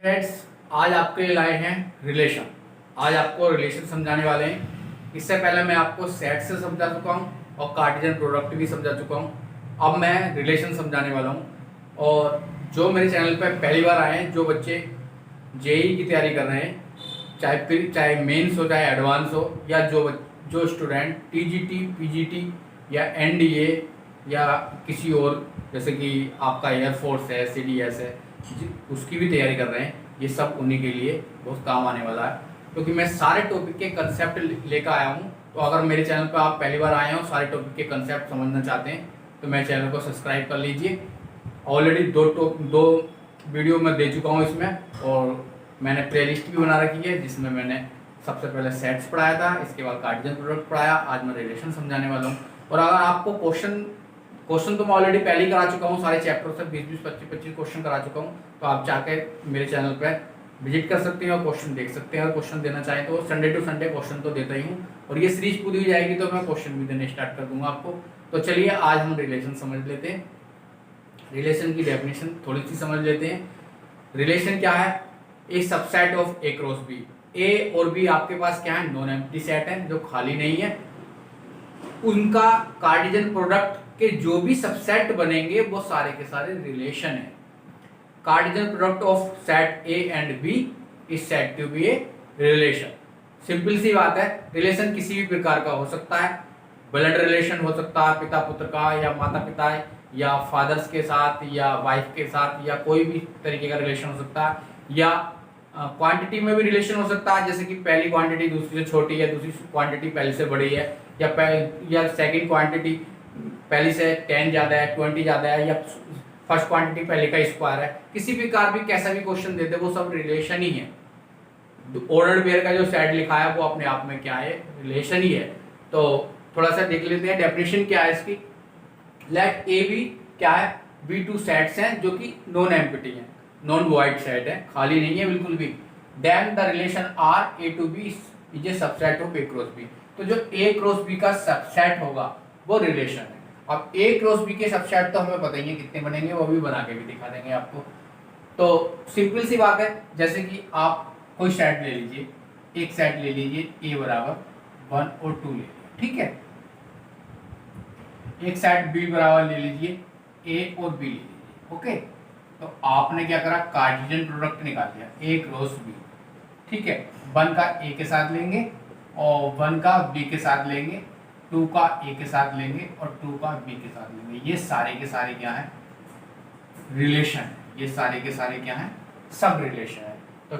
Friends, आज आपके लिए लाए हैं रिलेशन। आज आपको रिलेशन समझाने वाले हैं। इससे पहले मैं आपको सेट से समझा चुका हूँ और कार्टेशियन प्रोडक्ट भी समझा चुका हूँ। अब मैं रिलेशन समझाने वाला हूँ। और जो मेरे चैनल पर पहली बार आए हैं, जो बच्चे जेई की तैयारी कर रहे हैं, चाहे मेंस हो चाहे एडवांस हो, या जो स्टूडेंट टीजीटी पीजीटी या एनडीए या किसी और जैसे कि आपका एयरफोर्स है, सीडीएस है, उसकी भी तैयारी कर रहे हैं, ये सब उन्हीं के लिए बहुत काम आने वाला है। क्योंकि मैं सारे टॉपिक के कंसेप्ट लेकर आया हूँ। तो अगर मेरे चैनल पर आप पहली बार आए हो, सारे टॉपिक के कंसेप्ट समझना चाहते हैं, तो मेरे चैनल को सब्सक्राइब कर लीजिए। ऑलरेडी दो वीडियो मैं दे चुका हूँ इसमें, और मैंने प्लेलिस्ट भी बना रखी है जिसमें मैंने सबसे पहले सेट्स पढ़ाया था, इसके बाद कार्टेशियन प्रोडक्ट पढ़ाया, आज मैं रिलेशन समझाने वाला हूँ। और अगर आपको क्वेश्चन तो मैं ऑलरेडी पहले ही करा चुका हूँ, सारे चैप्टर से 20-20, 25-25 क्वेश्चन करा चुका हूँ। तो आप जाके मेरे चैनल पर विजिट कर सकते हैं और क्वेश्चन देख सकते हैं। अगर क्वेश्चन देना चाहें तो संडे टू संडे क्वेश्चन तो देता ही हूँ, और ये सीरीज पूरी हो जाएगी तो मैं क्वेश्चन भी देने स्टार्ट कर दूंगा आपको। तो चलिए आज हम रिलेशन समझ लेते हैं। रिलेशन की डेफिनेशन थोड़ी सी समझ लेते हैं। रिलेशन क्या है? A subset of A cross B. A और बी आपके पास क्या है? नॉन एम्प्टी सेट है, जो खाली नहीं है। उनका कार्टेशियन प्रोडक्ट के जो भी सबसेट बनेंगे वो सारे के सारे रिलेशन है। Cartesian product of set A and B is said to be a relation. Simple सी बात है, रिलेशन किसी भी प्रकार का हो सकता है। ब्लड रिलेशन हो सकता है, पिता पुत्र का, या माता पिता या फादर्स के साथ, या वाइफ के साथ, या कोई भी तरीके का रिलेशन हो सकता है। या क्वांटिटी में भी रिलेशन हो सकता है, जैसे कि पहली क्वांटिटी दूसरी से छोटी है, दूसरी क्वांटिटी पहली से बड़ी है, या सेकंड क्वांटिटी पहली से 10 ज़्यादा है, 20 ज़्यादा है, या फर्स्ट क्वांटिटी पहले का स्क्वायर है। किसी प्रकार भी कैसा भी क्वेश्चन देते वो सब रिलेशन ही है। ऑर्डर्ड पेयर का जो सेट लिखा है वो अपने आप में क्या है? रिलेशन ही है। तो थोड़ा सा देख लेते हैं डेफिनेशन क्या है इसकी। लेट ए बी क्या है? बी टू सेट्स हैं जो कि नॉन एम्प्टी हैं, नॉन वॉइड सेट है, खाली नहीं है बिल्कुल भी। Then the relation R A to B is a subset of A cross B. तो जो ए क्रॉस बी का सबसेट होगा वो रिलेशन है। अब ए क्रॉस बी के सबसेट तो हमें पता ही है कितने बनेंगे, वो भी बना के भी दिखा देंगे आपको। तो सिंपल सी बात है, जैसे कि आप कोई सेट ले लीजिए, एक सेट ले लीजिए, ए बराबर 1 और 2 ले लीजिए, ठीक है। एक सेट बी बराबर ले लीजिए, ए और बी ले लीजिए, ओके। तो आपने क्या करा? कार्टेशियन प्रोडक्ट निकाल लिया, ए क्रॉस बी, ठीक है। 1 का ए के साथ लेंगे और 1 का बी के साथ लेंगे, 2 का ए के साथ लेंगे और 2 का बी के साथ लेंगे। ये सारे के सारे क्या है? रिलेशन है। ये सारे के सारे क्या है? सब रिलेशन है। तो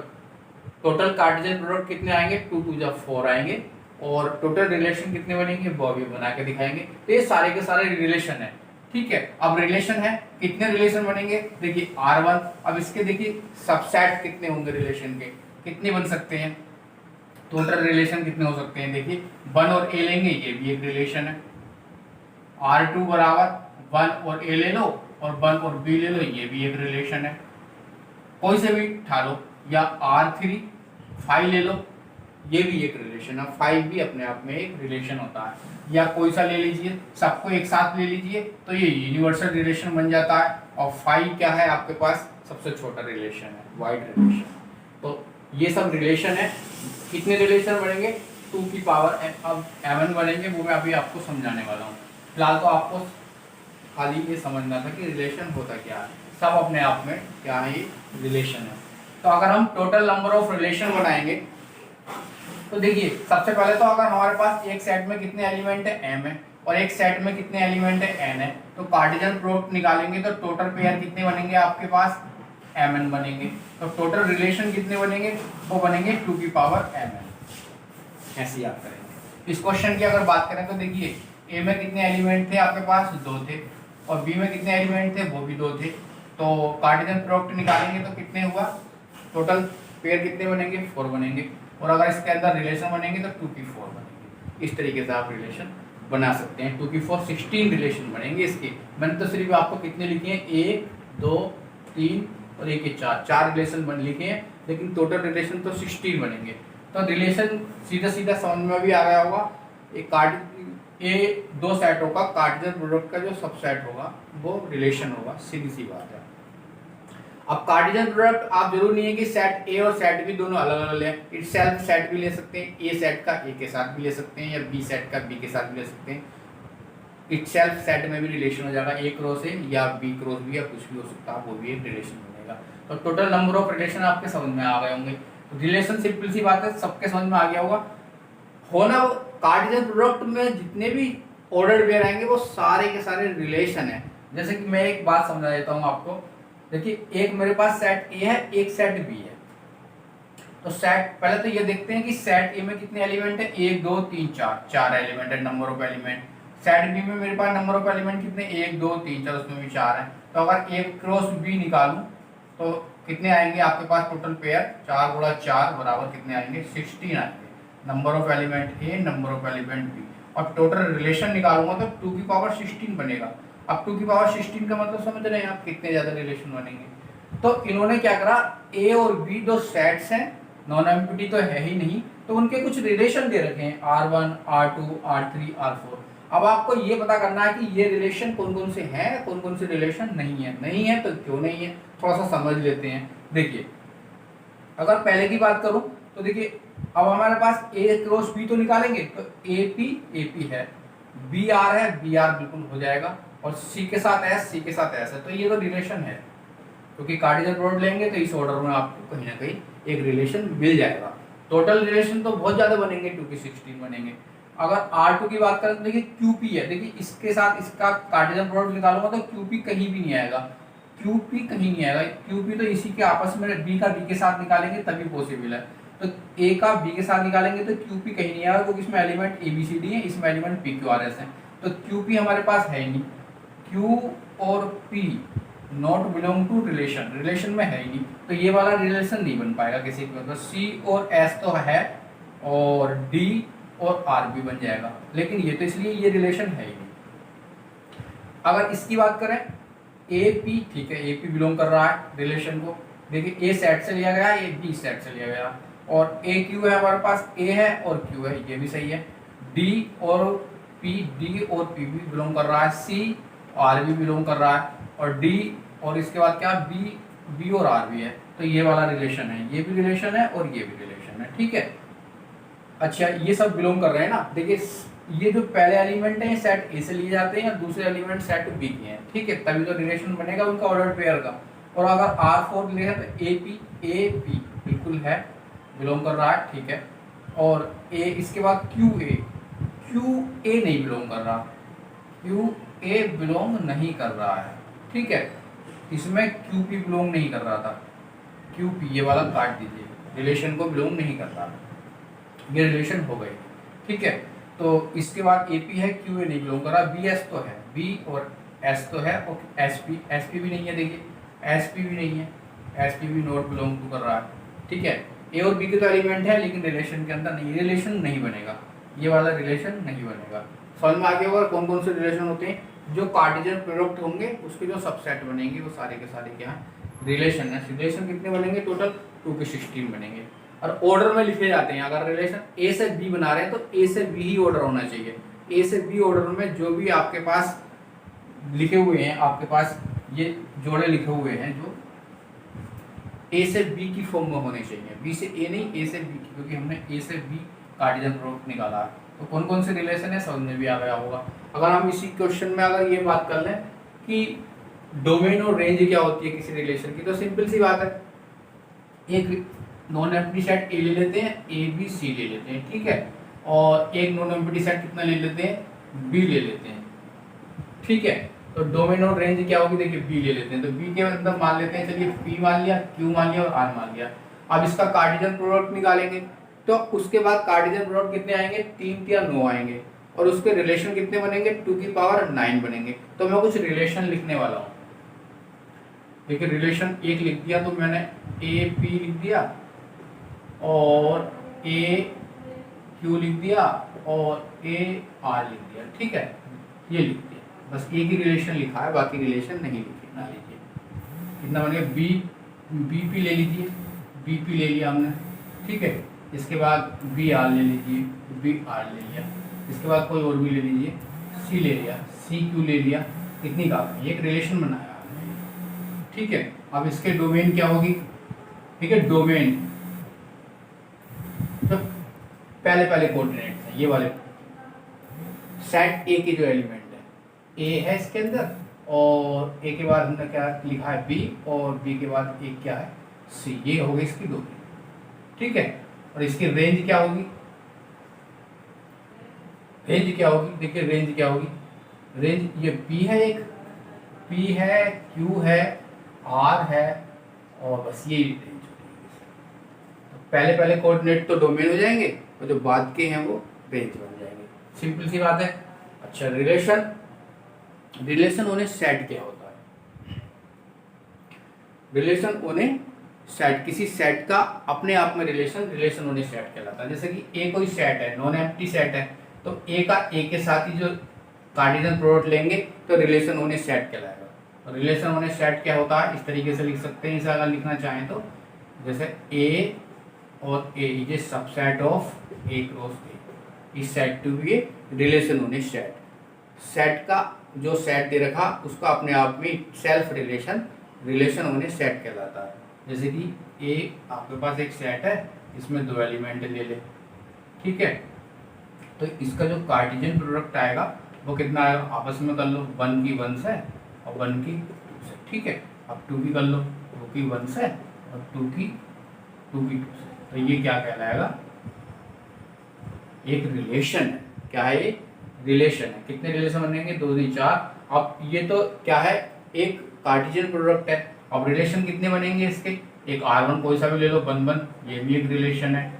टोटल कार्टेशियन प्रोडक्ट कितने आएंगे? 2 2 जा 4 आएंगे, और टोटल रिलेशन कितने बनेंगे वो भी बना के दिखाएंगे। तो ये सारे के सारे रिलेशन है, ठीक है। अब रिलेशन है, कितने रिलेशन बनेंगे? देखिए R1। अब इसके देखिए सबसेट कितने होंगे रिलेशन के, कितने बन सकते हैं? टोटल रिलेशन कितने हो सकते हैं? देखिए 1 और ए लेंगे, ये भी एक रिलेशन है। R2 बराबर 1 और ए ले लो, और 1 और बी ले लो, ये भी एक रिलेशन है। कोई से भी उठा लो, या R3 5 ले लो, ये भी एक रिलेशन है। 5 भी अपने आप में एक रिलेशन होता है। या कोई सा ले लीजिए, सबको एक साथ ले लीजिए, तो ये यूनिवर्सल रिलेशन बन जाता है। और 5 क्या है आपके पास? सबसे छोटा रिलेशन है, वाइड रिलेशन। तो ये सब रिलेशन है। कितने रिलेशन बनेंगे? 2 की पावर अब m बनेंगे, वो मैं अभी आपको समझाने वाला हूँ। फिलहाल तो आपको खाली ये समझना था कि रिलेशन होता क्या है। सब अपने आप में क्या है? ये रिलेशन है। तो अगर हम टोटल नंबर ऑफ रिलेशन बनाएंगे, तो देखिए सबसे पहले तो अगर हमारे पास एक सेट में कितने एलिमेंट है? m है, और एक सेट में कितने एलिमेंट है? n है। तो कार्टेशियन प्रोडक्ट निकालेंगे तो टोटल पेयर कितने बनेंगे आपके पास? mn बनेंगे। तो टोटल रिलेशन कितने बनेंगे? वो बनेंगे 2 की पावर mn। ऐसे याद करेंगे। इस क्वेश्चन की अगर बात करें तो देखिए a में कितने एलिमेंट थे आपके पास? 2 थे, और b में कितने एलिमेंट थे? वो भी 2 थे। तो कार्टेशियन प्रोडक्ट निकालेंगे तो कितने हुआ? टोटल पेयर कितने बनेंगे? 4 बनेंगे। और अगर इसके अंदर रिलेशन बनेंगे तो 2 की 4 बनेंगे। इस तरीके से आप रिलेशन बना सकते हैं। 2 की 4 16 रिलेशन बनेंगे इसके। मैंने तो सिर्फ आपको कितने लिखे हैं? 1 2 3 और 1 के 4 रिलेशन बन लिखे हैं, लेकिन टोटल रिलेशन तो 16 बनेंगे। तो रिलेशन सीधा सीधा समझ में भी आ गया होगा। दो सेटों का कार्टेशियन प्रोडक्ट का जो सबसेट होगा वो रिलेशन होगा, सीधी सी बात है। अब कार्टेशियन प्रोडक्ट आप जरूर नहीं है कि सेट ए और सेट बी दोनों अलग अलग लें, इट सेल्फ सेट भी ले सकते हैं, ए सेट का ए के साथ भी ले सकते हैं या बी सेट का बी के साथ भी ले सकते हैं। इट सेल्फ सेट में भी रिलेशन हो जाएगा, ए क्रॉस ए या बी क्रॉस बी या कुछ भी हो सकता है, वो भी एक रिलेशन बनेगा। तो टोटल नंबर ऑफ रिलेशन आपके समझ में आ गए होंगे। रिलेशन सिंपल सी बात है, सबके समझ में आ गया होगा। होना कार्टेशियन प्रोडक्ट में जितने भी ऑर्डर पेयर आएंगे वो सारे के सारे रिलेशन है। जैसे कि मैं एक बात समझा देता हूँ आपको। देखिए, एक मेरे पास सेट ए है, एक सेट बी है। तो सेट पहले तो ये देखते हैं कि सेट ए में कितने एलिमेंट है, 1 2 3 4, 4 एलिमेंट है, number of element. Set B में मेरे पास नंबर ऑफ एलिमेंट कितने, 1 2 3 4, उसमें भी 4 है। तो अगर ए क्रॉस बी निकालूं तो कितने आएंगे आपके पास टोटल पेयर, 4 गुणा 4 बराबर कितने आएंगे, 16 आएंगे। Number of element A, number of element B. और टोटल रिलेशन निकालूंगा तो 2 की पावर 16 बनेगा। अब 2 की पावर 16 का मतलब समझ रहे हैं आप कितने ज्यादा रिलेशन बनेंगे। तो इन्होंने क्या करा, ए और बी दो सेट्स हैं, नॉन एम्प्टी तो है ही नहीं, तो उनके कुछ रिलेशन दे रखे हैं, R1 R2 R3 R4। अब आपको ये पता करना है कि ये रिलेशन कौन कौन से हैं, कौन कौन से रिलेशन नहीं है तो क्यों नहीं है, थोड़ा सा समझ लेते हैं। देखिए, अगर पहले की बात करूं तो देखिए, अब हमारे पास ए क्रॉस बी तो निकालेंगे तो AP है, BR है, BR बिल्कुल हो जाएगा, और C के साथ S, C के साथ S है। तो ये तो रिलेशन है, क्योंकि कार्टेशियन प्रोडक्ट लेंगे तो इस ऑर्डर में आपको कहीं ना कहीं एक रिलेशन मिल जाएगा। टोटल रिलेशन तो बहुत ज्यादा बनेंगे, 2 की 16 बनेंगे। अगर R2 की बात करें तो देखिए QP है, देखिए इसके साथ इसका कार्टेशियन प्रोडक्ट निकालूंगा तो QP कहीं भी नहीं आएगा, QP कहीं नहीं आएगा। QP तो इसी के आपस में B का B के साथ निकालेंगे तभी पॉसिबल है। तो A का B के साथ निकालेंगे तो QP कहीं नहीं आएगा, क्योंकि इसमें एलिमेंट ABCD है, इसमें एलिमेंट PQRS है। तो QP हमारे पास है ही नहीं, Q और P not belong to relation, relation में है ही नहीं, तो ये वाला रिलेशन नहीं बन पाएगा किसी के। मतलब C और S तो है, और D और R भी बन जाएगा, लेकिन ये तो इसलिए ये रिलेशन है ही नहीं। अगर इसकी बात करें AP, ठीक है, AP बिलोंग कर रहा है रिलेशन को। देखिए, A सेट से लिया गया है, ये B सेट से लिया गया, और AQ है हमारे पास, A है और Q है, ये भी सही है। D और P, D और P भी बिलोंग कर रहा है, C R भी बिलोंग कर रहा है, और D और इसके बाद क्या, B और R भी है। तो ये वाला रिलेशन है, ये भी रिलेशन है और ये भी रिलेशन है, ठीक है। अच्छा, ये सब बिलोंग कर रहे हैं ना। देखिए, ये जो पहले एलिमेंट है सेट ए से लिए जाते हैं, या दूसरे एलिमेंट सेट बी के हैं, ठीक है, तभी तो रिलेशन बनेगा उनका ऑर्डर पेयर का। और अगर R4 ले तो AP बिल्कुल है, बिलोंग कर रहा है, ठीक है। और ए, इसके बाद QA नहीं बिलोंग कर रहा, QA बिलोंग नहीं कर रहा है, ठीक है। इसमें QP बिलोंग नहीं कर रहा था, QP ये वाला काट दीजिए, रिलेशन को बिलोंग नहीं कर रहा, ये रिलेशन हो गई, ठीक है। तो इसके बाद AP है, QA नहीं बिलोंग कर रहा, BS तो है, B और S तो है, और SP भी नहीं है। देखिए, SP भी नहीं है, SP भी नॉट बिलोंग टू कर रहा है, ठीक है। A और B के तो एलिमेंट है, लेकिन रिलेशन के अंदर नहीं, रिलेशन नहीं बनेगा, ये वाला रिलेशन नहीं बनेगा। समझ में आगे होगा कौन कौन से रिलेशन होते हैं, जो कार्टेशियन प्रोडक्ट होंगे उसके जो सबसेट बनेंगे वो सारे के सारे क्या रिलेशन है। रिलेशन कितने बनेंगे टोटल, 2 के 16 बनेंगे, और ऑर्डर में लिखे जाते हैं। अगर रिलेशन A से B बना रहे हैं तो A से B ही ऑर्डर होना चाहिए। A से B ऑर्डर में जो भी आपके पास लिखे हुए हैं, आपके पास ये जोड़े लिखे हुए हैं जो A से B की फॉर्म में होने चाहिए, B से A नहीं, A से B की, क्योंकि हमने A से B कार्टेशियन प्रोडक्ट निकाला है। तो कौन कौन से रिलेशन है समझ में भी आ गया होगा। अगर हम इसी क्वेश्चन में अगर ये बात कर लें कि डोमेन और रेंज क्या होती है किसी रिलेशन की, तो सिंपल सी बात है, एक नॉन एम्प्टी सेट A ले लेते हैं, ABC ले लेते हैं, ठीक है, और एक नॉन एम्प्टी सेट कितना ले लेते हैं, B ले लेते हैं, ठीक है। तो डोमेन और रेंज क्या होगी, देखिए B ले लेते हैं, तो B के अंदर मान लेते हैं, चलिए P मान लिया, Q मान लिया और R मान लिया। अब इसका कार्टेशियन प्रोडक्ट निकालेंगे, तो उसके बाद कार्टेशियन प्रोडक्ट कितने आएंगे, 3 या 9 आएंगे, और उसके रिलेशन कितने बनेंगे, 2 की पावर 9 बनेंगे। तो मैं कुछ रिलेशन लिखने वाला हूँ। देखिए, रिलेशन एक लिख दिया, तो मैंने AP लिख दिया और AQ लिख दिया और AR लिख दिया, ठीक है, ये लिख दिया। बस एक ही रिलेशन लिखा है, बाकी रिलेशन नहीं लिखे ना। लीजिए कितना बन गया, BP ले लीजिए, BP ले लिया हमने, ठीक है। इसके बाद BR ले लीजिए, BR ले लिया। इसके बाद कोई और भी ले लीजिए, C ले लिया, CQ ले लिया। कितनी का एक रिलेशन बनाया आपने, ठीक है। अब इसके डोमेन क्या होगी, ठीक है, डोमेन तो पहले पहले कोऑर्डिनेट है ये वाले, सेट ए के जो एलिमेंट है ए है इसके अंदर, और ए के बाद हमने क्या लिखा है बी, और बी के बाद ए क्या है सी, ये हो गई इसकी डोमेन, ठीक है। और इसकी रेंज क्या होगी, रेंज क्या होगी, देखिए रेंज क्या होगी, रेंज ये पी है, एक पी है, क्यू है, आर है, और बस ये रेंज होगी। तो पहले पहले कोऑर्डिनेट तो डोमेन हो जाएंगे, और जो बाद के हैं वो रेंज बन जाएंगे, सिंपल सी बात है। अच्छा, relation, relation on a set क्या होता है, रिलेशन ऑन ए सेट, किसी सेट का अपने आप में relation, relation on a set कहलाता है। जैसे कि ए कोई सेट है, नॉन एम्प्टी सेट है, तो ए का ए के साथ ही जो कार्टेशियन प्रोडक्ट लेंगे तो रिलेशन ऑन ए सेट कहलाएगा। और रिलेशन ऑन ए सेट क्या होता है, इस तरीके से लिख सकते हैं, इसे अगर लिखना चाहें तो, जैसे ए और A is a subset of A cross A is said to be a relation on a set. Set का जो सेट दे रखा उसका अपने आप में self relation, relation on a set कहलाता है। जैसे कि ए आपके पास एक सेट है, इसमें दो एलिमेंट ले ले, ठीक है, तो इसका जो कार्टेशियन प्रोडक्ट आएगा वो कितना आएगा, आपस में कर लो, 1 की 1 से और 1 की 2 से, ठीक है। अब 2 की कर लो, 2 की 1 से और 2 की 2 से, तो ये क्या कहलाएगा, एक रिलेशन है। क्या है ये, रिलेशन है। कितने रिलेशन बनेंगे, 2 2 4। अब ये तो क्या है, एक कार्टेशियन प्रोडक्ट है। अब रिलेशन कितने बनेंगे इसके, एक R1 कोई सा भी ले लो, 1 1, ये भी एक रिलेशन है।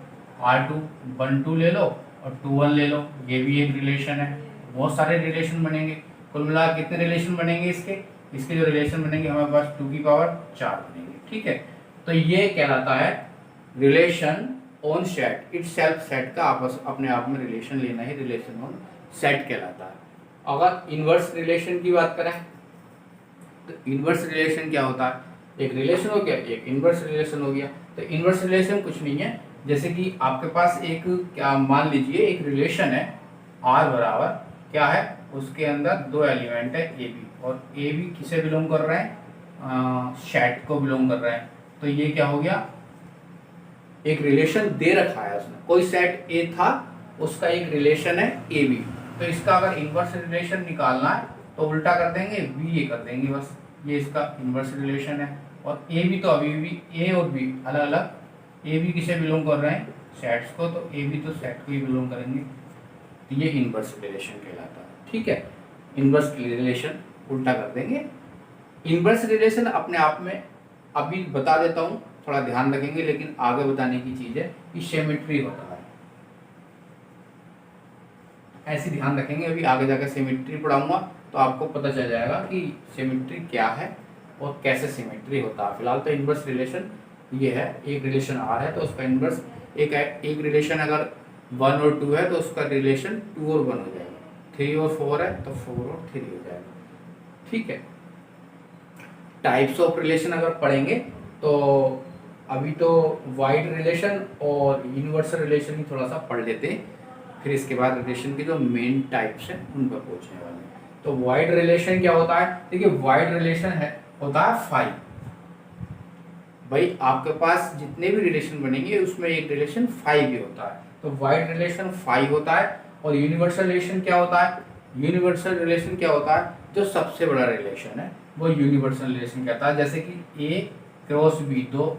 R2 1 2 ले लो और 2 1 ले लो, ये भी एक रिलेशन है। बहुत सारे रिलेशन बनेंगे, कुल मिला कितने रिलेशन बनेंगे इसके, इसके जो रिलेशन बनेंगे हमारे पास 2 की पावर 4 बनेंगे, ठीक है। तो ये कहलाता है relation on set, it self set का आपस अपने आप में रिलेशन लेना ही रिलेशन ऑन सेट कहलाता है। अगर इनवर्स रिलेशन की बात करें तो इनवर्स रिलेशन क्या होता है, एक रिलेशन हो गया, एक इनवर्स रिलेशन हो गया। तो इनवर्स रिलेशन कुछ नहीं है, जैसे कि आपके पास एक क्या मान लीजिए एक रिलेशन है R बराबर क्या है, उसके अंदर दो एलिमेंट है ए बी, और ए बी किसे बिलोंग कर रहे हैं, सेट को बिलोंग कर रहे हैं। तो ये क्या हो गया, एक रिलेशन दे रखा है उसने, कोई सेट ए था उसका एक रिलेशन है ए बी। तो इसका अगर इनवर्स रिलेशन निकालना है तो उल्टा कर देंगे, बी ए कर देंगे, बस ये इसका इनवर्स रिलेशन है। और ए बी तो अभी भी ए और बी अलग अलग, ए बी किसे बिलोंग कर रहे हैं, सेट्स को, तो ए बी तो सेट को ही बिलोंग करेंगे, तो ये इनवर्स रिलेशन कहलाता है, ठीक है। इनवर्स रिलेशन उल्टा कर देंगे। इनवर्स रिलेशन अपने आप में अभी बता देता हूँ, थोड़ा ध्यान रखेंगे, लेकिन आगे बताने की चीज़ है कि सिमेट्री होता है, ऐसे ध्यान रखेंगे। अभी आगे जाकर सिमेट्री पढ़ाऊंगा तो आपको पता चल जाएगा कि सिमेट्री क्या है और कैसे सिमेट्री होता है। फिलहाल तो इनवर्स रिलेशन ये है, एक रिलेशन R है तो उसका इनवर्स एक रिलेशन अगर 1 और 2 है तो उसका रिलेशन 2 और 1 हो जाएगा, 3 और 4 है तो 4 और 3 हो जाएगा, ठीक है। टाइप्स ऑफ रिलेशन अगर पढ़ेंगे तो अभी तो वाइड रिलेशन और यूनिवर्सल रिलेशन ही थोड़ा सा पढ़ लेते हैं, फिर इसके बाद रिलेशन के जो मेन टाइप्स हैं उन पर पहुंचने वाले हैं। तो वाइड रिलेशन क्या होता है, देखिए वाइड रिलेशन है होता है 5। भाई आपके पास जितने भी रिलेशन बनेंगे उसमें एक रिलेशन 5 भी होता है, तो वाइड रिलेशन 5 होता है। और यूनिवर्सल रिलेशन क्या होता है, यूनिवर्सल रिलेशन क्या होता है, जो सबसे बड़ा रिलेशन है वो यूनिवर्सल रिलेशन कहता है। जैसे कि ए क्रॉस बी दो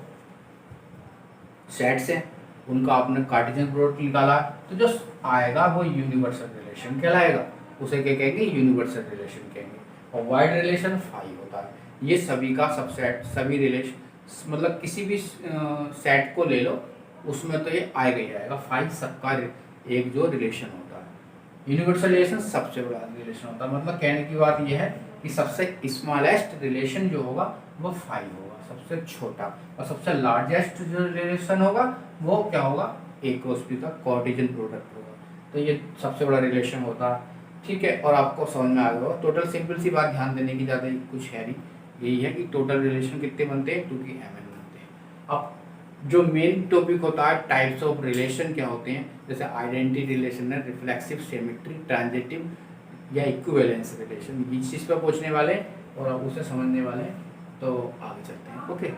सेट्स हैं, उनका आपने कार्टेशियन प्रोडक्ट निकाला, तो जो आएगा वो यूनिवर्सल रिलेशन कहलाएगा, उसे क्या कहेंगे, यूनिवर्सल रिलेशन कहेंगे। और वाइड रिलेशन 5 होता है, ये सभी का सबसेट, सभी रिलेशन मतलब किसी भी सेट को ले लो उसमें तो ये आएगा ही आएगा, 5 सबका एक जो रिलेशन होता है। यूनिवर्सल रिलेशन सबसे बड़ा रिलेशन होता है, मतलब कहने की बात यह है कि सबसे स्मॉलेस्ट रिलेशन जो होगा वो 5 होगा, सबसे छोटा। और सबसे लार्जेस्ट जो रिलेशन होगा वो क्या होगा, ए क्रॉस बी का कार्टेशियन प्रोडक्ट होगा। तो ये सबसे बड़ा रिलेशन होता है, ठीक है। और आपको समझ में आ गया होगा। टोटल सिंपल सी बात, ध्यान देने की ज़्यादा कुछ है नहीं, यही है कि टोटल रिलेशन कितने बनते हैं, 2 की mn बनते हैं। अब जो मेन टॉपिक होता है टाइप्स ऑफ रिलेशन क्या होते हैं, जैसे आइडेंटिटी रिलेशन है, रिफ्लेक्सिव, सिमेट्री, ट्रांजिटिव या इक्विवेलेंस रिलेशन, इस चीज़ पर पूछने वाले हैं और आप उसे समझने वाले हैं। तो आगे चलते हैं। ओके,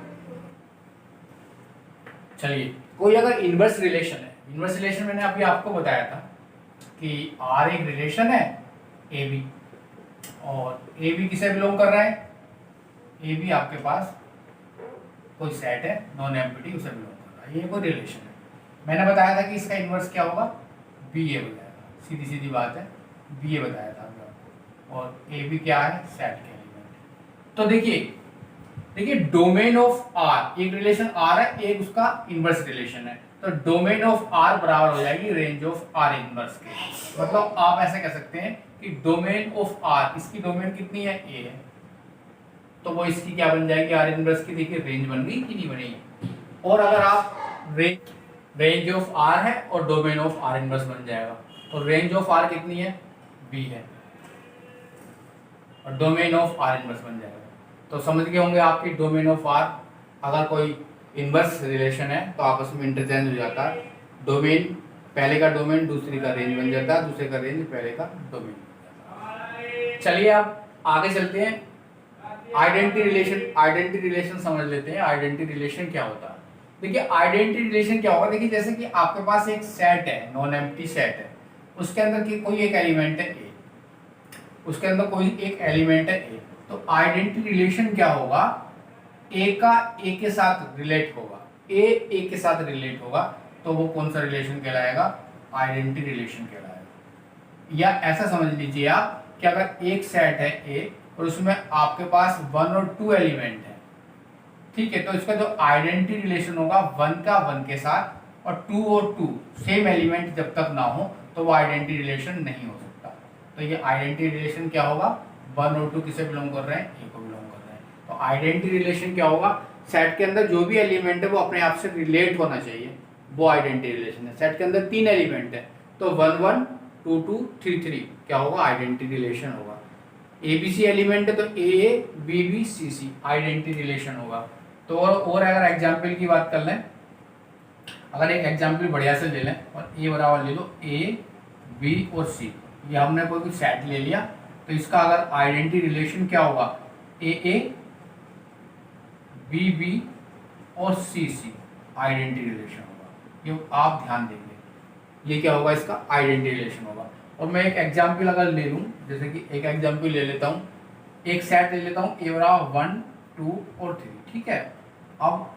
चलिए, कोई अगर इनवर्स रिलेशन है, इनवर्स रिलेशन मैंने अभी आपको बताया था कि आर एक रिलेशन है ए बी, और ए बी किसे बिलोंग कर रहा है, ए बी आपके पास कोई सेट है नॉन एम्प्टी, उसे बिलोंग कर रहा है, ये कोई रिलेशन है। मैंने बताया था कि इसका इनवर्स क्या होगा, बी ए बताया था, सीधी सीधी बात है, बी ए बताया था अभी आपको, और ए बी क्या है, सेट के एलिमेंट। तो देखिए डोमेन ऑफ आर, एक रिलेशन आर है, एक उसका इनवर्स रिलेशन है, तो डोमेन ऑफ आर बराबर हो जाएगी रेंज ऑफ आर इनवर्स के। मतलब आप ऐसे कह सकते हैं कि डोमेन ऑफ आर, इसकी डोमेन कितनी है, ए है, तो वो इसकी क्या बन जाएगी, आर इनवर्स की। देखिए रेंज बन गई कि नहीं बनी। और अगर आप रेंज ऑफ आर है और डोमेन ऑफ आर इनवर्स बन जाएगा, तो रेंज ऑफ आर कितनी है, बी है, और डोमेन ऑफ आर इनवर्स बन जाएगा। तो समझ गए होंगे आपकी डोमेन ऑफ आर, अगर कोई इनवर्स रिलेशन है तो आपस में इंटरचेंज हो जाता है, डोमेन पहले का डोमेन दूसरी का रेंज बन जाता है, दूसरे का रेंज पहले का डोमेन बन जाता है। चलिए आप आगे चलते हैं, आइडेंटिटी रिलेशन समझ लेते हैं। आइडेंटिटी रिलेशन क्या होता है, देखिए आइडेंटिटी रिलेशन क्या होगा, देखिए जैसे कि आपके पास एक सेट है, नॉन एम्प्टी सेट है, उसके अंदर की कोई एक एलिमेंट है ए, उसके अंदर कोई एक एलिमेंट है ए, तो आइडेंटिटी रिलेशन क्या होगा, ए का ए के साथ रिलेट होगा, ए के साथ रिलेट होगा, तो वो कौन सा रिलेशन कहलाएगा, आइडेंटिटी रिलेशन कहलाएगा। या ऐसा समझ लीजिए आप कि अगर एक सेट है ए और उसमें आपके पास 1 और 2 एलिमेंट है, ठीक है, तो इसका जो आइडेंटिटी रिलेशन होगा 1 का 1 के साथ, और 2 और 2 सेम एलिमेंट जब तक ना हो तो वो आइडेंटिटी रिलेशन नहीं हो सकता। तो ये आइडेंटिटी रिलेशन क्या होगा, 1 और 2 किसे बिलोंग कर रहे हैं, ए को बिलोंग कर रहे हैं। तो आइडेंटिटी रिलेशन क्या होगा, सेट के अंदर जो भी एलिमेंट है वो अपने आप से रिलेट होना चाहिए, वो आइडेंटिटी रिलेशन है। सेट के अंदर 3 एलिमेंट है, तो 1 1 2 2 3 3 क्या होगा, आइडेंटिटी रिलेशन होगा। एबीसी एलिमेंट है तो A B B C C identity relation होगा। तो और अगर एग्जाम्पल की बात कर लें, अगर एक एग्जाम्पल बढ़िया से ले लें और ए बराबर ले लो ए बी और सी, ये हमने कोई सेट ले लिया, तो इसका अगर आइडेंटिटी रिलेशन क्या होगा, ए बी बी और सी सी आइडेंटिटी रिलेशन होगा। ये आप ध्यान देंगे, ये क्या होगा, इसका आइडेंटिटी रिलेशन होगा। और मैं एक एग्जाम्पल अगर ले लूँ, जैसे कि एक एग्जाम्पल ले लेता हूँ, एक सेट ले लेता हूँ ए बराबर 1 2 और 3, ठीक है। अब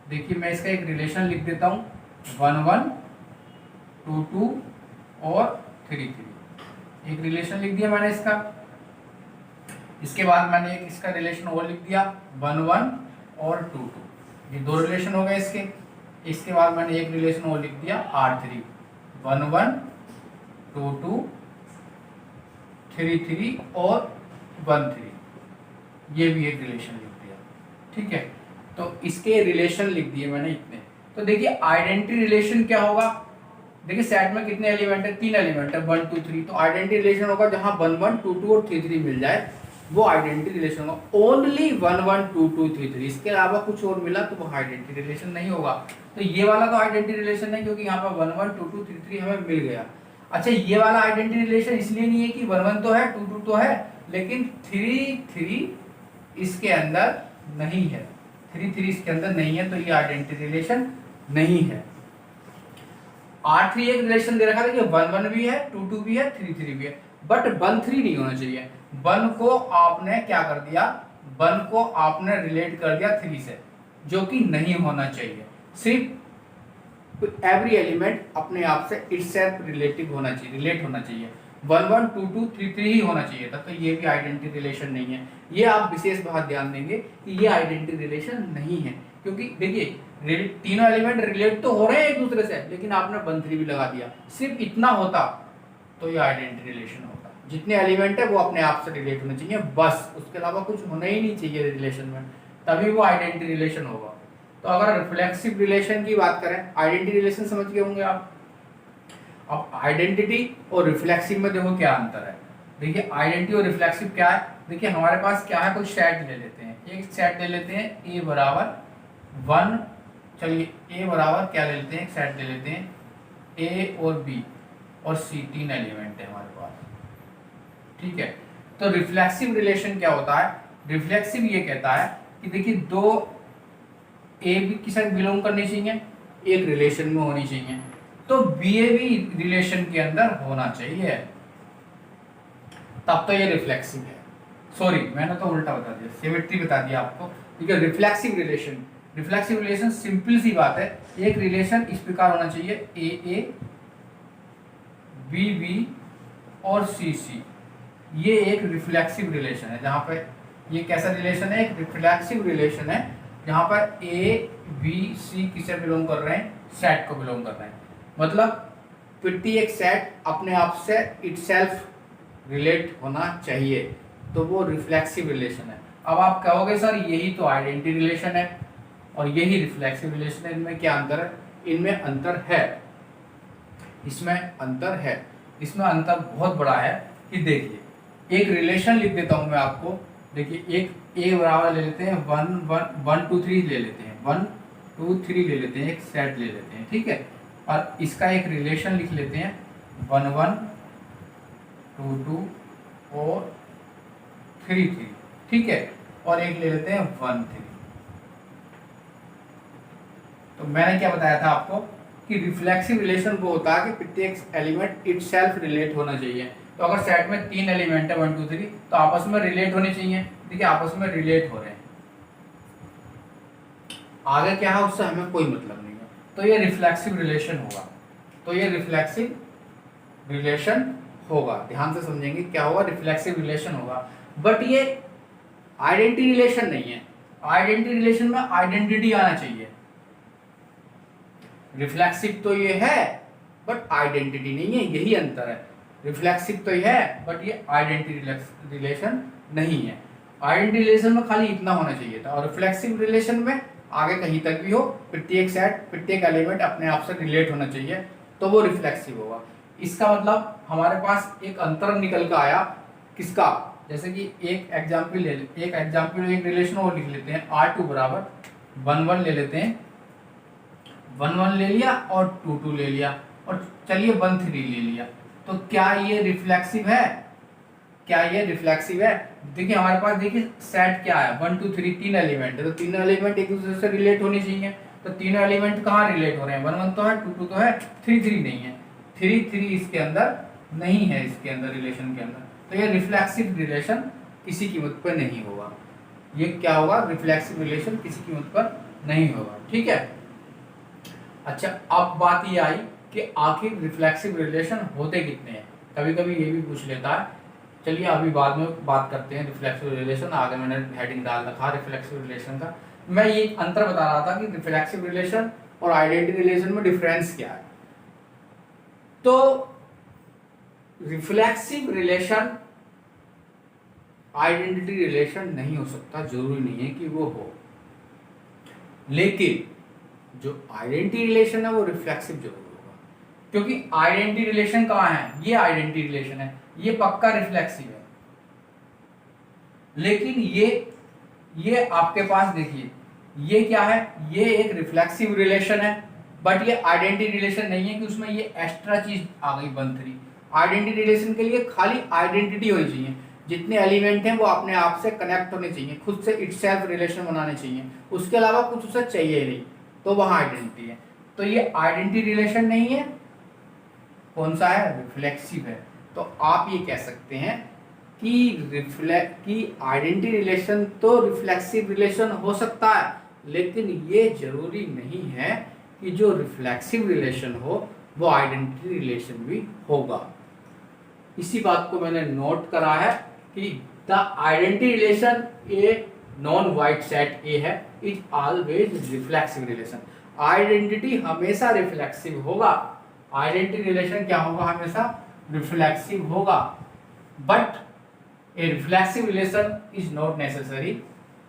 देखिए मैं इसका एक रिलेशन लिख देता हूँ 1 1 2 2 और 3 3, एक रिलेशन लिख दिया मैंने इसका। इसके बाद मैंने एक इसका रिलेशन और लिख दिया 1 1 और 2 2, ये 2 रिलेशन हो गए इसके। इसके बाद मैंने एक रिलेशन और लिख दिया R3 1 1 2 2 3 3 और 1 3, ये भी एक रिलेशन लिख दिया, ठीक है। तो इसके रिलेशन लिख दिए मैंने इतने। तो देखिए आइडेंटिटी रिलेशन क्या होगा, देखिए सेट में कितने एलिमेंट है, 3 एलिमेंट है 1 2 3, तो आइडेंटिटी रिलेशन होगा जहां 1 1 2 2 और 3 3 मिल जाए, वो आइडेंटिटी रिलेशन होगा। ओनली 1 1 2 2 3 3, इसके अलावा कुछ और मिला तो वो आइडेंटिटी रिलेशन नहीं होगा। तो ये वाला तो आइडेंटिटी रिलेशन है क्योंकि यहाँ पर 1 1 2 2 3 3 हमें मिल गया। अच्छा, ये वाला आइडेंटिटी रिलेशन इसलिए नहीं है कि 1 1 तो है 2 2 तो है, लेकिन 3 3 इसके अंदर नहीं है, 3 3 इसके अंदर नहीं है, तो ये आइडेंटिटी रिलेशन नहीं है। R3 एक रिलेशन दे रखा था कि 1 1 भी है 2 2 भी है 3 3 भी है, बट 1 3 नहीं होना चाहिए। 1 को आपने क्या कर दिया, 1 को आपने रिलेट कर दिया 3 से, जो कि नहीं होना चाहिए। सिर्फ एवरी एलिमेंट अपने आप से इटसेल्फ रिलेटिव होना चाहिए, रिलेट होना चाहिए। 1 1 2 2 3 3 ही होना चाहिए था, तो ये भी आइडेंटिटी रिलेशन नहीं है। ये आप विशेष बात ध्यान देंगे कि ये आइडेंटिटी रिलेशन नहीं है, क्योंकि देखिए तीनों एलिमेंट रिलेट तो हो रहे हैं एक दूसरे से, लेकिन आपने 1 3 भी लगा दिया। सिर्फ इतना होता तो ये आइडेंटिटी रिलेशन होता। जितने एलिमेंट है वो अपने आप से रिलेट होने चाहिए बस, उसके अलावा कुछ होना ही नहीं चाहिए रिलेशन में, तभी वो आइडेंटिटी रिलेशन होगा। तो अगर रिफ्लेक्सिव रिलेशन की बात करें, आइडेंटिटी रिलेशन समझ गए होंगे आप। अब आइडेंटिटी और रिफ्लेक्सिव में देखो क्या अंतर है। देखिए आइडेंटिटी और रिफ्लेक्सिव क्या है, देखिए हमारे पास क्या है, कोई सेट ले लेते हैं, एक सेट ले लेते हैं ए बराबर 1, चलिए ए बराबर क्या ले लेते हैं, एक सेट ले लेते हैं ए और बी और सी, 3 एलिमेंट है हमारे पास, ठीक है। तो रिफ्लेक्सिव रिलेशन क्या होता है, रिफ्लेक्सिव ये कहता है कि देखिए दो ए भी किससे बिलोंग करनी चाहिए, एक रिलेशन में होनी चाहिए, तो बी ए भी रिलेशन के अंदर होना चाहिए, तब तो ये रिफ्लेक्सिव है। सॉरी मैंने तो उल्टा बता दिया, सिमेट्री बता दिया आपको। ठीक है, reflexive relation, reflexive relation simple सी बात है, एक रिलेशन इस प्रकार होना चाहिए ए ए बी बी और सी सी, ये एक रिफ्लेक्सिव रिलेशन है, जहां पर ये कैसा रिलेशन है, एक रिफ्लेक्सिव रिलेशन है, जहां पर ए बी सी किसे बिलोंग कर रहे हैं, सेट को बिलोंग कर रहे हैं। मतलब प्रत्येक सेट अपने आप से इटसेल्फ रिलेट होना चाहिए, तो वो रिफ्लेक्सिव रिलेशन है। अब आप कहोगे सर यही तो आइडेंटिटी रिलेशन है और यही रिफ्लेक्सिव रिलेशन है, इनमें क्या अंतर है? इनमें अंतर है, इसमें अंतर है, इसमें अंतर बहुत बड़ा है कि देखिए एक रिलेशन लिख देता हूं मैं आपको, देखिए एक ए बराबर ले लेते हैं 1 2 3 ले लेते हैं, 1 2 3 ले लेते हैं, एक सेट ले लेते हैं, ठीक है, और इसका एक रिलेशन लिख लेते हैं 1 1 2 2 और 3 3, ठीक है, और एक ले लेते हैं 1 3। तो मैंने क्या बताया था आपको कि रिफ्लेक्सिव रिलेशन वो होता है कि प्रत्येक एलिमेंट इटसेल्फ रिलेट होना चाहिए। तो अगर सेट में 3 एलिमेंट है 1 2 3, तो आपस में रिलेट होने चाहिए, देखिए आपस में रिलेट हो रहे हैं, आगे क्या है उससे हमें कोई मतलब नहीं है, तो ये रिफ्लेक्सिव रिलेशन होगा, तो ये रिफ्लेक्सिव रिलेशन होगा, ध्यान से समझेंगे क्या होगा, रिफ्लेक्सिव रिलेशन होगा। बट ये आइडेंटिटी रिलेशन नहीं है, आइडेंटिटी रिलेशन में आइडेंटिटी आना चाहिए, रिफ्लेक्सिव तो ये है बट आइडेंटिटी नहीं है, यही अंतर है। रिफ्लेक्सिव तो ये है बट ये आइडेंटिटी रिलेशन नहीं है, आइडेंटिटी रिलेशन में खाली इतना होना चाहिए था, और रिफ्लेक्सिव रिलेशन में आगे कहीं तक भी हो, प्रत्येक सेट प्रत्येक एलिमेंट अपने आप से रिलेट होना चाहिए, तो वो रिफ्लेक्सिव होगा। इसका मतलब हमारे पास एक अंतर निकल कर आया, किसका, जैसे कि एक एग्जाम्पल ले, एक रिलेशन और लिख लेते हैं, R2 बराबर 1 1 ले लेते हैं, 1 1 ले लिया और 2 2 ले लिया, और चलिए 1 3 ले लिया, तो क्या ये रिफ्लेक्सिव है, क्या ये रिफ्लेक्सिव है? देखिए हमारे पास देखिए सेट क्या है 1 2 3, 3 एलिमेंट है, तो तीनों एलिमेंट एक दूसरे से रिलेट होने चाहिए, तो तीनों एलिमेंट कहाँ रिलेट हो रहे हैं, 1 1 तो है, 2 2 तो है, 3 3 नहीं है, 3 3 इसके अंदर नहीं है, इसके अंदर रिलेशन के अंदर, तो ये रिफ्लेक्सिव रिलेशन किसी कीमत पर नहीं होगा, ये क्या होगा, रिफ्लेक्सिव रिलेशन किसी कीमत पर नहीं होगा, ठीक है। अच्छा अब बात ये आई कि आखिर रिफ्लेक्सिव रिलेशन होते कितने हैं, कभी कभी ये भी पूछ लेता है, चलिए अभी बाद में बात करते हैं रिफ्लेक्सिव रिलेशन, आगे मैंने हेडिंग डाल रखा रिफ्लेक्सिव रिलेशन का। मैं ये अंतर बता रहा था कि रिफ्लेक्सिव रिलेशन और आइडेंटिटी रिलेशन में डिफरेंस क्या है। तो रिफ्लेक्सिव रिलेशन आइडेंटिटी रिलेशन नहीं हो सकता, जरूरी नहीं है कि वो हो, लेकिन जो आइडेंटिटी रिलेशन है वो रिफ्लेक्सिव जरूर होगा, क्योंकि आइडेंटिटी रिलेशन कहाँ है, ये आइडेंटिटी रिलेशन है, ये पक्का रिफ्लेक्सिव है, लेकिन ये आपके पास देखिए ये क्या है, ये एक रिफ्लेक्सिव रिलेशन है, बट ये आइडेंटिटी रिलेशन नहीं है कि उसमें ये एक्स्ट्रा चीज आ गई 1 3। आइडेंटिटी रिलेशन के लिए खाली आइडेंटिटी होनी चाहिए, जितने एलिमेंट हैं वो अपने आप से कनेक्ट होने चाहिए, खुद से इटसेल्फ रिलेशन बनाने चाहिए, उसके अलावा कुछ उसे चाहिए ही नहीं, तो वहां आइडेंटिटी है। तो ये आइडेंटिटी रिलेशन नहीं है, कौन सा है, रिफ्लेक्सिव है। तो आप ये कह सकते हैं कि आइडेंटिटी रिलेशन तो रिफ्लेक्सिव रिलेशन हो सकता है, लेकिन ये जरूरी नहीं है कि जो रिफ्लेक्सिव रिलेशन हो वो आइडेंटिटी रिलेशन भी होगा। इसी बात को मैंने नोट करा है कि the identity relation a non void set A है is always reflexive relation. Identity हमेशा रिफ्लेक्सिव होगा, आइडेंटिटी रिलेशन क्या होगा, हमेशा रिफ्लेक्सिव होगा, but a reflexive relation is not necessary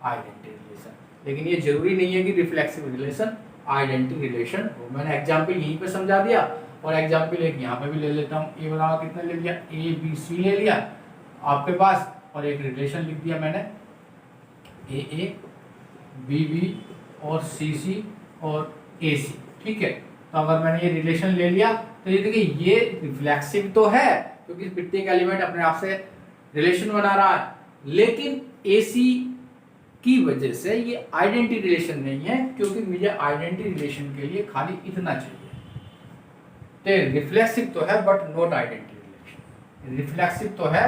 identity relation. लेकिन ये जरूरी नहीं है कि रिफ्लेक्सिव रिलेशन आइडेंटिटी रिलेशन हो। मैंने एग्जाम्पल यहीं पे समझा दिया, और एग्जाम्पल एक यहाँ पे भी ले लेता हूँ, ए बराबर कितना ले लिया, ए बी सी ले लिया आपके पास, और एक रिलेशन लिख दिया मैंने ए बी बी और सी सी और ए सी, ठीक है। तो अगर मैंने ये रिलेशन ले लिया तो ये देखिए ये रिफ्लेक्सिव तो है क्योंकि प्रत्येक एलिमेंट अपने आप से रिलेशन बना रहा है, लेकिन ए सी की वजह से ये आइडेंटिटी रिलेशन नहीं है, क्योंकि मुझे आइडेंटिटी रिलेशन के लिए खाली इतना चाहिए। तो रिफ्लेक्सिव तो है but not identity relation, reflexive तो है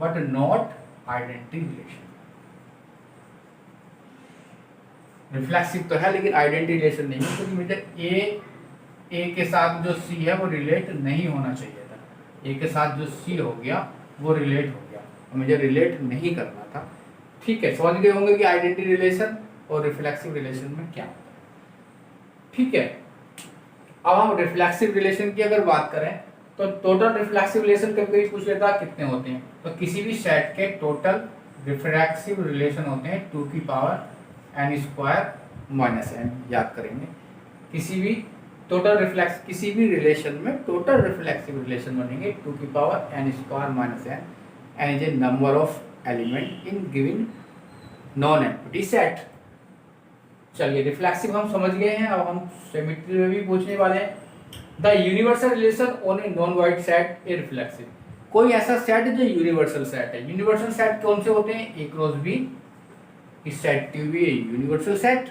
but not identity relation. Reflexive तो है लेकिन आइडेंटिटी रिलेशन नहीं है, क्योंकि मुझे ए के साथ जो सी है वो रिलेट नहीं होना चाहिए था। ए के साथ जो सी हो गया वो रिलेट हो गया और मुझे रिलेट नहीं करना था। ठीक है, समझ गए होंगे कि आइडेंटिटी रिलेशन और रिफ्लेक्सिव रिलेशन में क्या होता है। ठीक है, अब हम रिफ्लेक्सिव रिलेशन की अगर बात करें तो टोटल रिफ्लेक्सिव रिलेशन कभी पूछ लेता कितने होते हैं, तो किसी भी सेट के टोटल रिफ्लेक्सिव रिलेशन होते हैं 2 की power n square minus n। याद करेंगे, किसी भी टोटल रिफ्लेक्स किसी भी रिलेशन में टोटल रिफ्लेक्सिव रिलेशन बनेंगे 2 की power n square minus n। n is a number of element in given non empty set. चलिए, रिफ्लेक्सिव हम समझ गए हैं, अब हम सिमेट्री में भी पूछने वाले हैं। The universal relation on A non void set a reflexive. कोई ऐसा सेट जो यूनिवर्सल सेट है। यूनिवर्सल सेट कौन से होते हैं? ए क्रॉस बी, इस सेट की भी यूनिवर्सल सेट,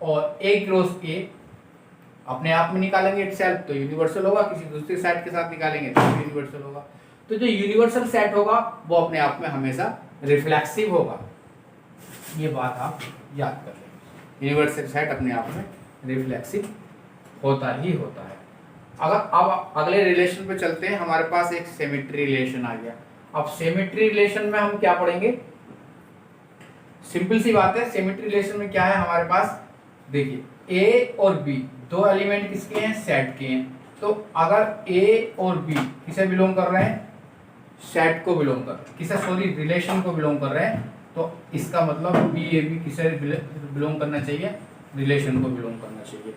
और ए क्रॉस ए अपने आप में निकालेंगे इटसेल्फ तो यूनिवर्सल होगा, किसी दूसरे सेट के साथ निकालेंगे तो यूनिवर्सल होगा। तो जो यूनिवर्सल सेट होगा वो अपने आप में हमेशा रिफ्लेक्सिव होगा। ये बात आप याद कर लें, यूनिवर्सल सेट अपने आप में रिफ्लेक्सिव होता ही होता है। अगर अब अगले रिलेशन पे चलते हैं, हमारे पास एक सिमेट्री रिलेशन आ गया। अब सिमेट्री रिलेशन में हम क्या पढ़ेंगे? सिंपल सी बात है, सिमेट्री रिलेशन में क्या है हमारे पास, देखिए ए और बी दो एलिमेंट किसके हैं? सेट के हैं। तो अगर ए और बी किसे बिलोंग कर रहे हैं? सेट को बिलोंग कर रहे हैं, किसे सॉरी रिलेशन को बिलोंग कर रहे हैं, तो इसका मतलब बी ए बी किसे बिलोंग करना चाहिए? रिलेशन को बिलोंग करना चाहिए।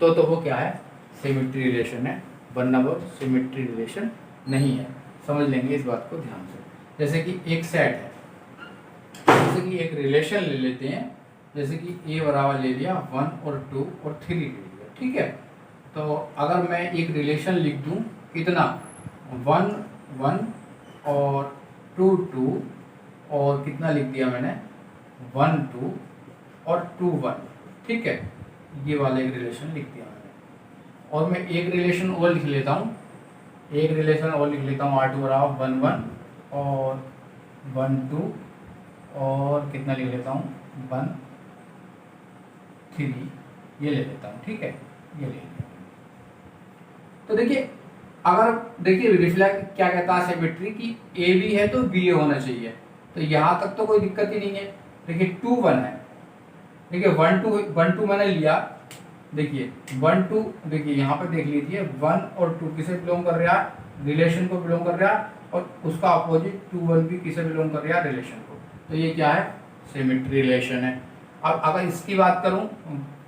तो वो क्या है? सिमेट्री रिलेशन है, वरना वो सिमेट्री रिलेशन नहीं है। समझ लेंगे इस बात को ध्यान से। जैसे कि एक सेट है, जैसे कि एक रिलेशन ले लेते हैं, जैसे कि ए बराबर ले लिया 1 और 2 और 3 ले लिया। ठीक है, तो अगर मैं एक रिलेशन लिख दूं इतना 1 1 और 2 2 और कितना लिख दिया मैंने 1 2 और 2 1। ठीक है, ये वाला एक रिलेशन लिख दिया मैंने। और मैं एक रिलेशन और लिख लेता हूँ, एक रिलेशन और लिख लेता हूँ R2 बराबर 1 1 और 1 2 और कितना लिख लेता हूँ 1 3, ये ले लेता हूँ। ठीक है, ये ले लिया। तो देखिए, अगर देखिए रिफ्लेक्ट क्या कहता है सिमेट्री की, ए भी है तो बी ए होना चाहिए। तो यहाँ तक तो कोई दिक्कत ही नहीं है। देखिए 2 1 है, देखिए 1 2 मैंने लिया, देखिए 1 2, देखिए यहाँ पे देख लीजिए 1 और 2 किसे बिलोंग कर रहा है? रिलेशन को बिलोंग कर रहा है, और उसका अपोजिट 2 1 भी किसे बिलोंग कर रहा है? रिलेशन को। तो ये क्या है? सिमेट्री रिलेशन है। अब अगर इसकी बात करूं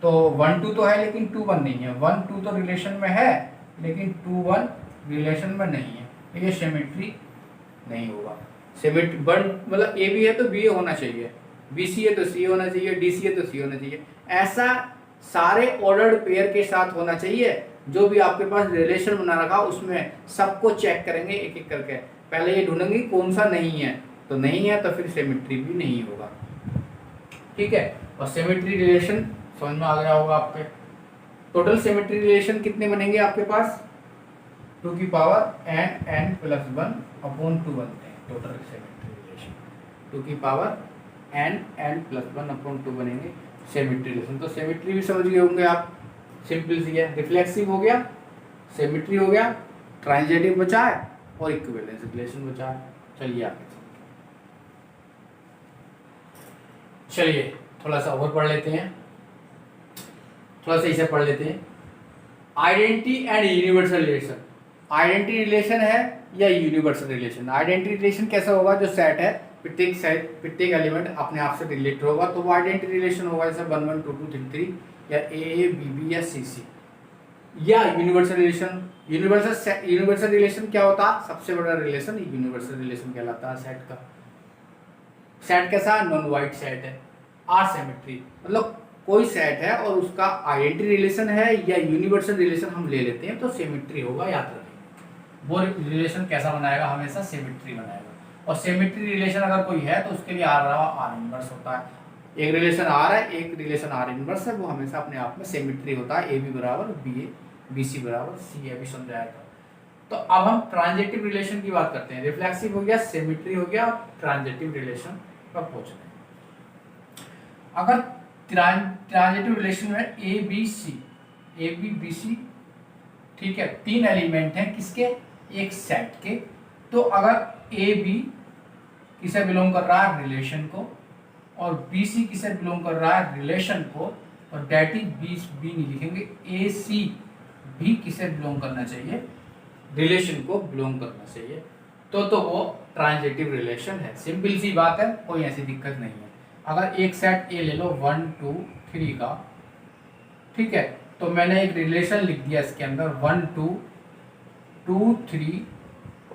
तो 1 2 तो है लेकिन 2 1 नहीं है। 1 2 तो रिलेशन में है लेकिन 2 1 रिलेशन में नहीं है, तो ये सिमेट्री नहीं होगा। सिमेट्री मतलब ए बी है तो बी ए होना चाहिए, बी सी है तो सी होना चाहिए, डी सी है तो सी होना चाहिए। ऐसा सारे ऑर्डर्ड पेयर के साथ होना चाहिए। जो भी आपके पास रिलेशन बना रखा उसमें सबको चेक करेंगे एक एक करके, पहले ये ढूंढेंगे कौन सा नहीं है, तो नहीं है तो फिर सिमेट्री भी नहीं होगा। ठीक है, और सिमेट्री रिलेशन समझ में आ गया होगा आपके। टोटल सिमेट्री रिलेशन कितने बनेंगे आपके पास? 2 की पावर n प्लस 1 अपॉन 2 बनते हैं टोटल सिमेट्री रिलेशन। 2 की पावर n प्लस 1 अपॉन 2 बनेंगे सिमेट्री रिलेशन। तो सिमेट्री भी समझ गए होंगे आप, सिंपल सी है। रिफ्लेक्सिव हो गया, सिमेट्री हो गया, ट्रांजिटिव बचा है और इक्विवेलेंस रिलेशन बचा है। चलिए आगे चलिए थोड़ा सा और पढ़ लेते हैं, थोड़ा सा इसे पढ़ लेते हैं। Identity and universal relation. Identity relation है या यूनिवर्सल रिलेशन? आइडेंटिटी रिलेशन कैसा होगा? जो सेट है प्रत्येक एलिमेंट अपने आप से रिलेटेड होगा तो वो आइडेंटिटी रिलेशन होगा, जैसे 1 1 2 2 3 3 या ए बी बी या सी सी। या यूनिवर्सल रिलेशन, यूनिवर्सल रिलेशन क्या होता है? सबसे बड़ा रिलेशन यूनिवर्सल रिलेशन कहलाता है सेट का। सेट कैसा? नॉन वाइड सेट है। आसिमेट्री मतलब कोई सेट है और उसका आइडेंटिटी रिलेशन है या यूनिवर्सल रिलेशन हम ले लेते हैं तो सिमेट्री होगा, याद रखें। वो रिलेशन कैसा बनाएगा? हमेशा सिमेट्री बनाएगा। और सिमेट्री रिलेशन अगर कोई है तो उसके लिए आर इनवर्स होता है। एक रिलेशन आर है, एक रिलेशन आर इनवर्स है, वो हमेशा अपने आप में सिमेट्री होता है, ए बी बराबर बी ए, बी सी बराबर सी ए, भी समझाया था। तो अब हम ट्रांजिटिव रिलेशन की बात करते हैं। रिफ्लेक्सिव हो गया, सिमेट्री हो गया, ट्रांजिटिव रिलेशन पर पहुंच रहे हैं। अगर ट्रांजिटिव रिलेशन में ए बी बी सी, ठीक है, तीन एलिमेंट हैं किसके, एक सेट के। तो अगर ए बी किसे बिलोंग कर रहा है, रिलेशन को, और बी सी किसे बिलोंग कर रहा है, रिलेशन को, और डेट इज बी नहीं लिखेंगे, ए सी भी किसे बिलोंग करना चाहिए, रिलेशन को बिलोंग करना चाहिए, तो वो ट्रांजिटिव रिलेशन है। सिंपल सी बात है, कोई ऐसी दिक्कत नहीं है। अगर एक सेट ए ले लो 1 2 3 का, ठीक है, तो मैंने एक रिलेशन लिख दिया इसके अंदर 1 2 2 3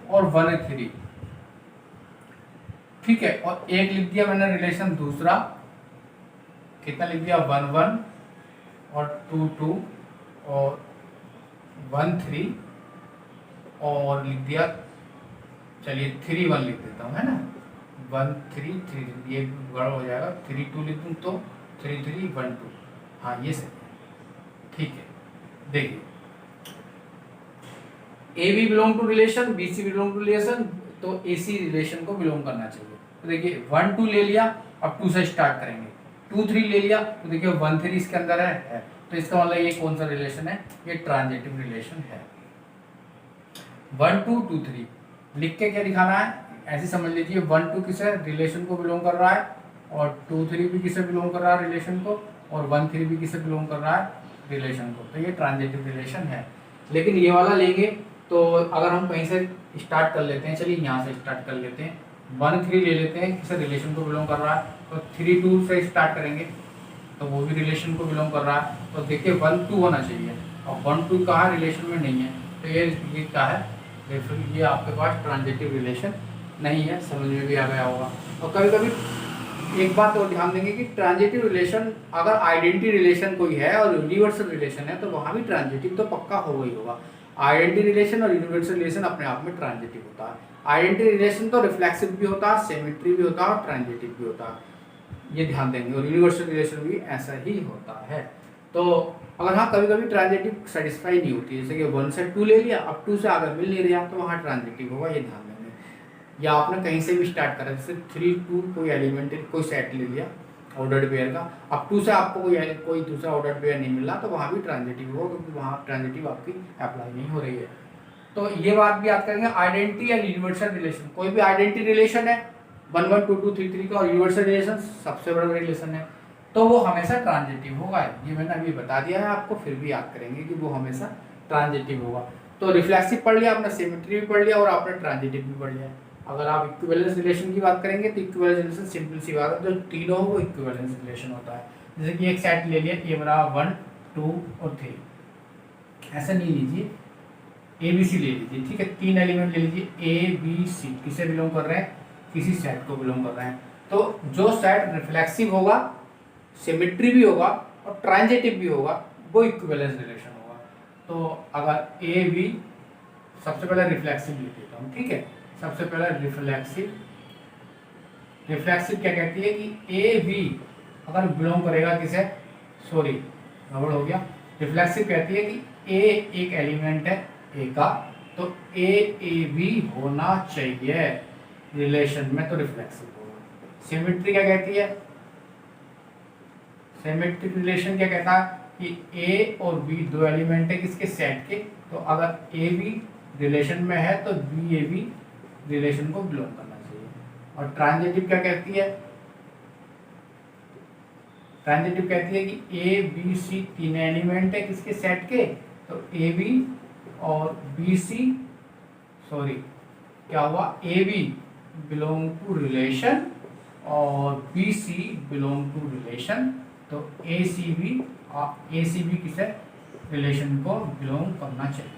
और 1 3, ठीक है, और एक लिख दिया मैंने रिलेशन दूसरा, कितना लिख दिया 1 1 और 2 2 और 1 3, और लिख दिया, चलिए 3 1 लिख देता हूँ, है ना, 1 3 3, ये गड़बड़ हो जाएगा, 3 2 लिख दूँ तो 3 3 1 2, हाँ ये सही है, ठीक है। देखिए A B belong to relation, B C belong to relation, तो ए सी रिलेशन को बिलोंग करना चाहिए। तो देखिए 1 2 ले लिया, अब 2 से स्टार्ट करेंगे, 2 3 ले लिया, तो देखिए 1 3 इसके अंदर है, तो इसका मतलब ये कौन सा रिलेशन है, ये ट्रांजिटिव रिलेशन है। 1 2 2 3 लिख के क्या दिखाना है, ऐसे समझ लीजिए 1 2 किसे, रिलेशन को बिलोंग कर रहा है, और 2 3 भी किसे बिलोंग कर रहा है, रिलेशन को, और 1 3 भी किसे बिलोंग कर रहा है, रिलेशन को, तो ये ट्रांजिटिव रिलेशन है। लेकिन ये वाला लेंगे तो अगर हम कहीं से स्टार्ट कर लेते हैं, चलिए यहाँ से स्टार्ट कर लेते हैं, 1 3 ले लेते हैं, किसे रिलेशन को बिलोंग कर रहा है, तो 3 2 से स्टार्ट करेंगे, तो वो भी रिलेशन को बिलोंग कर रहा है, तो देखिए 1 2 होना चाहिए, और 1 2 कहाँ रिलेशन में नहीं है, तो ये क्या है, ये आपके पास ट्रांजिटिव रिलेशन नहीं है। समझ में भी आ गया होगा। और कभी कभी एक बात और ध्यान देंगे कि ट्रांजिटिव रिलेशन, अगर आइडेंटिटी रिलेशन कोई है और यूनिवर्सल रिलेशन है, तो वहाँ भी ट्रांजिटिव तो पक्का होगा ही होगा। आइडेंटिटी रिलेशन और यूनिवर्सल रिलेशन अपने आप में ट्रांजिटिव होता है। आइडेंटिटी रिलेशन तो रिफ्लेक्सिव भी होता है, सिमेट्री भी होता है और ट्रांजिटिव भी होता है, ये ध्यान देंगे। और यूनिवर्सल रिलेशन भी ऐसा ही होता है। तो अगर हाँ कभी कभी ट्रांजिटिव सेटिस्फाई नहीं होती, जैसे कि 1 से 2 ले लिया, अब 2 से आगे मिल नहीं रहा, तो वहाँ ट्रांजिटिव होगा, ये ध्यान देंगे। या आपने कहीं से भी स्टार्ट करा, जैसे 3 2 कोई एलिमेंट कोई सेट ले लिया ऑर्डर्ड पेयर का, अब 2 से आपको कोई दूसरा ऑर्डर्ड पेयर नहीं मिला, तो वहाँ भी ट्रांजिटिव होगा, क्योंकि वहाँ ट्रांजिटिव आपकी अप्लाई नहीं हो रही है। तो ये बात भी याद करेंगे। आइडेंटिटी या यूनिवर्सल रिलेशन, कोई भी आइडेंटिटी रिलेशन है 1 1 2 2 3 3 का, और यूनिवर्सल रिलेशन सबसे बड़ा रिलेशन है, तो वो हमेशा ट्रांजिटिव होगा। ये मैंने अभी बता दिया है आपको, फिर भी याद करेंगे कि वो हमेशा ट्रांजिटिव होगा। तो रिफ्लेक्सिव पढ़ लिया आपने, सिमेट्री भी पढ़ लिया और आपने ट्रांजिटिव भी पढ़ लिया। अगर आप इक्विवेलेंस रिलेशन की बात करेंगे तो इक्विवेलेंस रिलेशन सिंपल सी बात है, जो तीनों वो इक्विवेलेंस रिलेशन होता है। जैसे कि एक सेट ले लिया, ए बराबर 1 2 और 3, ऐसा नहीं लीजिए, ए बी सी ले लीजिए, ठीक है, 3 एलिमेंट ले लीजिए, ए बी सी किसे बिलोंग कर रहे हैं, किसी सेट को बिलोंग कर रहे हैं। तो जो सेट रिफ्लेक्सिव होगा, सिमेट्री भी होगा और ट्रांजिटिव भी होगा, वो इक्विवेलेंस रिलेशन होगा। तो अगर ए बी, सबसे पहले रिफ्लेक्सिव लिख देता हूँ, ठीक है, सबसे पहले रिफ्लेक्सिव क्या कहती है कि ए बी अगर बिलोंग करेगा किसे, सॉरी गड़बड़ हो गया, रिफ्लेक्सिव कहती है कि ए एक एलिमेंट है ए का, तो ए बी होना चाहिए रिलेशन में, तो रिफ्लेक्सिव होगा। सिमेट्री क्या कहती है, सिमेट्रिक रिलेशन क्या कहता है कि ए और बी दो एलिमेंट है किसके, सेट के, तो अगर ए बी रिलेशन में है तो बी ए बी रिलेशन को बिलोंग करना चाहिए। और ट्रांजिटिव क्या कहती है, ट्रांजिटिव कहती है कि ए बी सी तीन एलिमेंट है किसके, सेट के, तो ए बी और बी सी, सॉरी क्या हुआ, A B belong to relation और B C belong to relation, तो ए सी बी किसे, रिलेशन को बिलोंग करना चाहिए।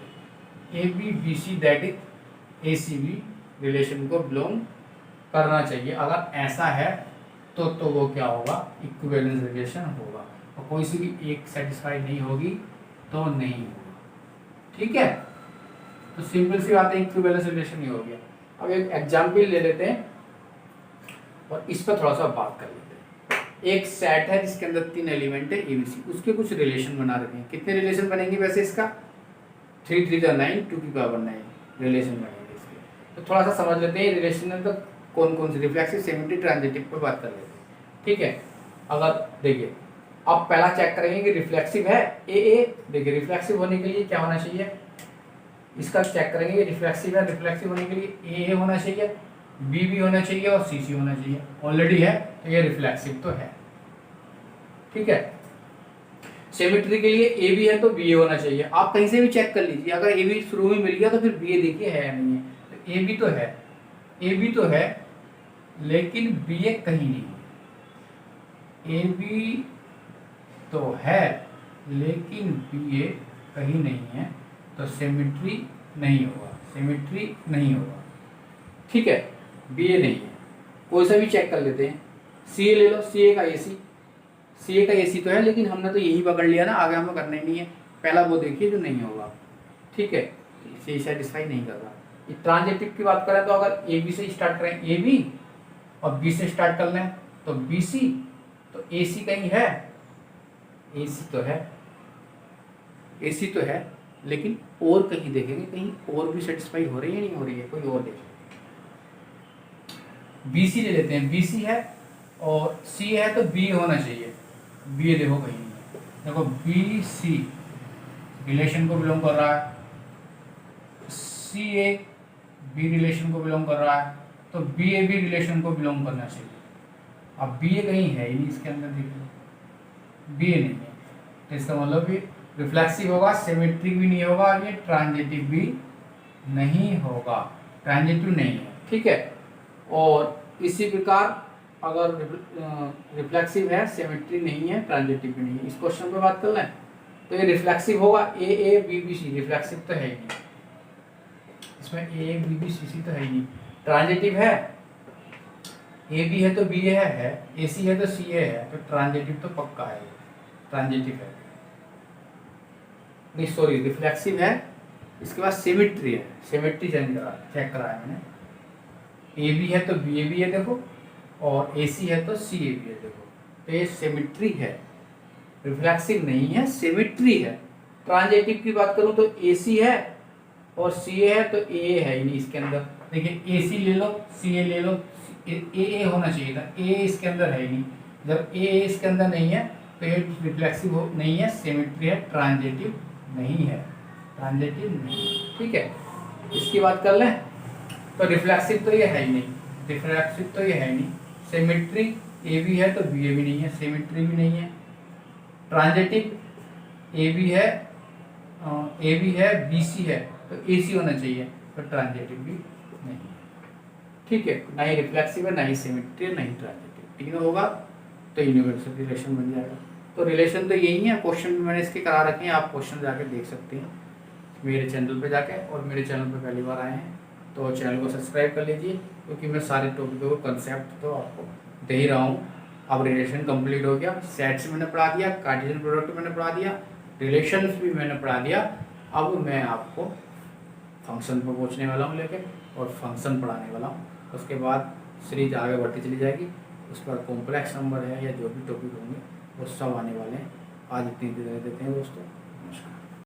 A B B C that is A C B relation को बिलोंग करना चाहिए। अगर ऐसा है तो वो क्या होगा, इक्विवेलेंस रिलेशन होगा। और कोई सी भी एक सेटिस्फाई नहीं होगी तो नहीं होगा, ठीक है। तो सिंपल सी बात है, इक्विवेलेंस रिलेशन ही हो गया। अब एक एग्जाम्पल ले लेते हैं और इस पर थोड़ा सा बात कर लेते हैं। एक सेट है जिसके अंदर 3 एलिमेंट है ABC, उसके कुछ रिलेशन बना रखे हैं। कितने रिलेशन बनेंगे वैसे इसका? 3 3 9, 2 की पावर 9 रिलेशन बनेंगे इसके। तो थोड़ा सा समझ लेते हैं रिलेशन में तो कौन कौन से रिफ्लेक्सिव, सिमेट्री, ट्रांजिटिव पर बात कर लेते हैं। ठीक है, अगर देखिए आप पहला चेक करेंगे कि रिफ्लेक्सिव है ए। देखिए रिफ्लेक्सिव होने के लिए क्या होना चाहिए, इसका चेक करेंगे रिफ्लेक्सिव है। रिफ्लेक्सिव होने के लिए ए होना चाहिए, बी भी होना चाहिए और सी होना चाहिए। ऑलरेडी है तो ये रिफ्लेक्सिव तो है। ठीक है, सिमेट्री के लिए ए भी है तो बी ए होना चाहिए। आप कहीं से भी चेक कर लीजिए, अगर ए बी शुरू में मिल गया तो फिर बी ए देखिए है या नहीं है। तो ए बी तो है, ए बी तो है लेकिन बी ए कहीं नहीं है। ए बी तो है लेकिन बी ए कहीं नहीं है, तो सिमेट्री नहीं होगा, सिमेट्री नहीं होगा। ठीक है, बी ए नहीं है। कोई सा भी चेक कर लेते हैं, सी ए ले लो, सी ए का ए सी, सी ए का ए सी तो है लेकिन हमने तो यही पकड़ लिया ना, आगे हमें करना ही नहीं है। पहला वो देखिए जो नहीं होगा। ठीक है, सी सेटिस्फाई नहीं कर रहा। ट्रांजिटिव की बात करें तो अगर ए बी से स्टार्ट करें, ए बी और बी से स्टार्ट कर लें तो बी सी, तो ए सी कहीं है, ए सी तो है, ए सी तो है लेकिन और कहीं देखेंगे, कहीं और भी सेटिस्फाई हो रही है नहीं हो रही है, कोई और देखेंगे। बी सी ले लेते हैं, बी सी है और सी है तो बी होना चाहिए। बी देखो कहीं नहीं है। देखो बी सी रिलेशन को बिलोंग कर रहा है, सी ए बी रिलेशन को बिलोंग कर रहा है, तो बी ए भी रिलेशन को बिलोंग करना चाहिए। अब बी ए कहीं है ही नहीं इसके अंदर, देखिए बी ए नहीं है, तो इसका मतलब भी रिफ्लेक्सिव होगा, सिमेट्रिक भी नहीं होगा, ये ट्रांजिटिव भी नहीं होगा, ट्रांजिटिव नहीं है। ठीक है, और इसी प्रकार अगर रिफ्लेक्सिव है, सिमेट्री नहीं है, ट्रांजिटिव भी नहीं है। इस क्वेश्चन पे बात कर लें तो ये रिफ्लेक्सिव होगा, A B B C, reflexive तो है ही नहीं इसमें, ए बी बी सी तो है ही नहीं। ट्रांजिटिव है, ए बी है तो बी ए है, ए सी है तो सी ए है, तो ट्रांजिटिव तो पक्का है, ट्रांजिटिव है नहीं, सॉरी रिफ्लेक्सिव है। इसके बाद सिमेट्री है, सिमेट्री चेक करा है मैंने, ए बी है तो बी ए भी है देखो, और ए सी है तो सी ए भी है देखो, तो ये सिमेट्री है, रिफ्लेक्सिव नहीं है, सिमेट्री है। ट्रांजिटिव की बात करूं तो ए सी है और सी ए है, तो ए है ही नहीं इसके अंदर। देखिए ए सी ले लो, सी ए ले लो, ए होना चाहिए था, ए इसके अंदर है ही नहीं। जब ए इसके अंदर नहीं है तो ये रिफ्लेक्सिव नहीं है, सिमेट्री है, ट्रांजिटिव नहीं है, ट्रांजिटिव नहीं। ठीक है, इसकी बात कर लें तो रिफ्लेक्सिव तो ये है ही नहीं, रिफ्लेक्सिव तो ये है ही नहीं। सिमेट्री ए भी है तो बी ए भी नहीं है, सिमेट्री भी नहीं है। ट्रांजिटिव ए भी है बी सी है तो ए सी होना चाहिए, तो ट्रांजिटिव भी नहीं है। ठीक है, ना ही रिफ्लेक्सिव है, ना ही सिमेट्री है, ना ही ट्रांजिटिव। तीनों होगा तो यूनिवर्सल रिलेशन बन जाएगा। तो रिलेशन तो यही है, क्वेश्चन मैंने इसके करा रखे हैं, आप क्वेश्चन जाके देख सकते हैं मेरे चैनल पे जाके। और मेरे चैनल पे पहली बार आए हैं तो चैनल को सब्सक्राइब कर लीजिए, क्योंकि मैं सारे टॉपिकों को कंसेप्ट तो आपको दे ही रहा हूँ। अब रिलेशन कंप्लीट हो गया, सेट्स मैंने पढ़ा दिया, कार्टेशियन प्रोडक्ट मैंने पढ़ा दिया, रिलेशंस भी मैंने पढ़ा दिया। अब मैं आपको फंक्शन पर पहुँचने वाला हूँ लेके, और फंक्शन पढ़ाने वाला हूँ। उसके बाद सीरीज आगे बढ़ती चली जाएगी, उसके बाद कॉम्प्लेक्स नंबर है या जो भी टॉपिक होंगे वो सब आने वाले हैं। आज इतनी देर देते हैं दोस्तों।